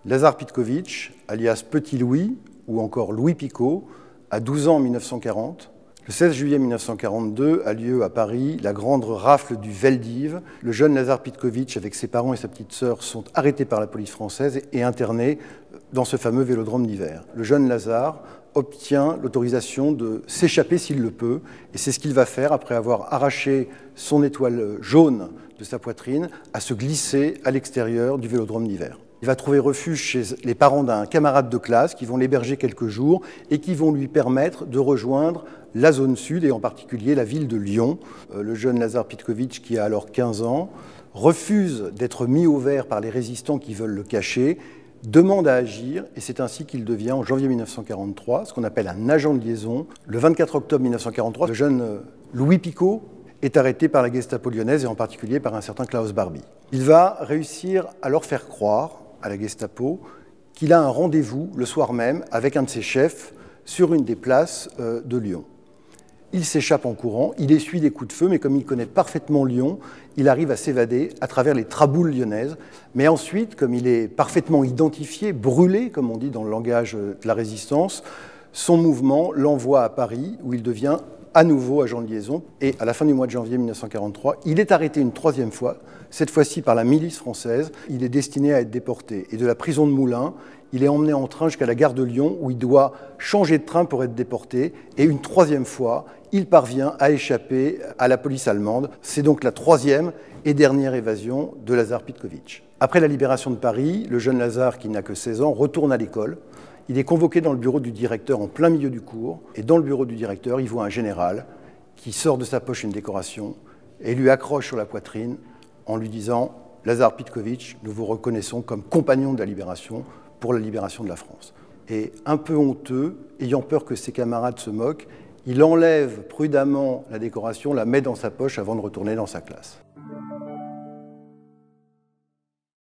Lazar Petković, alias Petit Louis, ou encore Louis Picot, a 12 ans en 1940. Le 16 juillet 1942 a lieu à Paris la grande rafle du Veldiv. Le jeune Lazar Petković, avec ses parents et sa petite sœur, sont arrêtés par la police française et internés dans ce fameux vélodrome d'hiver. Le jeune Lazar obtient l'autorisation de s'échapper s'il le peut, et c'est ce qu'il va faire après avoir arraché son étoile jaune de sa poitrine, à se glisser à l'extérieur du vélodrome d'hiver. Il va trouver refuge chez les parents d'un camarade de classe qui vont l'héberger quelques jours et qui vont lui permettre de rejoindre la zone sud et en particulier la ville de Lyon. Le jeune Lazar Petković, qui a alors 15 ans, refuse d'être mis au vert par les résistants qui veulent le cacher, demande à agir et c'est ainsi qu'il devient en janvier 1943 ce qu'on appelle un agent de liaison. Le 24 octobre 1943, le jeune Louis Picot est arrêté par la Gestapo lyonnaise et en particulier par un certain Klaus Barbie. Il va réussir à leur faire croire à la Gestapo qu'il a un rendez-vous le soir même avec un de ses chefs sur une des places de Lyon. Il s'échappe en courant, il essuie des coups de feu, mais comme il connaît parfaitement Lyon, il arrive à s'évader à travers les traboules lyonnaises. Mais ensuite, comme il est parfaitement identifié, brûlé, comme on dit dans le langage de la résistance, son mouvement l'envoie à Paris, où il devient à nouveau agent de liaison. Et à la fin du mois de janvier 1943, il est arrêté une troisième fois, cette fois-ci par la milice française. Il est destiné à être déporté. Et de la prison de Moulins, il est emmené en train jusqu'à la gare de Lyon, où il doit changer de train pour être déporté. Et une troisième fois, il parvient à échapper à la police allemande. C'est donc la troisième et dernière évasion de Lazar Petković. Après la libération de Paris, le jeune Lazar, qui n'a que 16 ans, retourne à l'école. Il est convoqué dans le bureau du directeur en plein milieu du cours. Et dans le bureau du directeur, il voit un général qui sort de sa poche une décoration et lui accroche sur la poitrine en lui disant « Lazar Petković, nous vous reconnaissons comme compagnon de la libération pour la libération de la France ». Et un peu honteux, ayant peur que ses camarades se moquent, il enlève prudemment la décoration, la met dans sa poche avant de retourner dans sa classe.